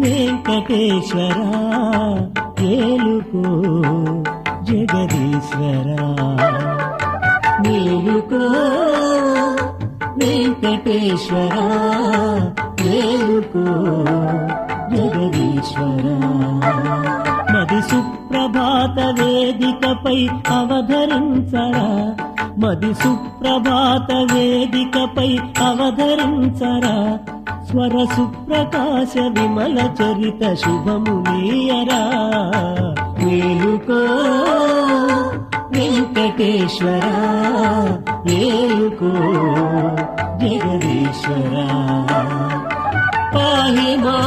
వెంకటేశ్వరా ఏలుకో జగదీశ్వరా మేలుకో వెంకటేశ్వరా ఏలుకో జగదీశ్వరా మది సుప్రభాత వేదికపై అవధరించరా మది సుప్రభాత వేదికపై అవధరించరా స్వర సుప్రకాశ విమల చరిత శుభము నీయరా మేలుకో వెంకటేశ్వరా ఏలుకో జగదీశ్వరా పాహి మా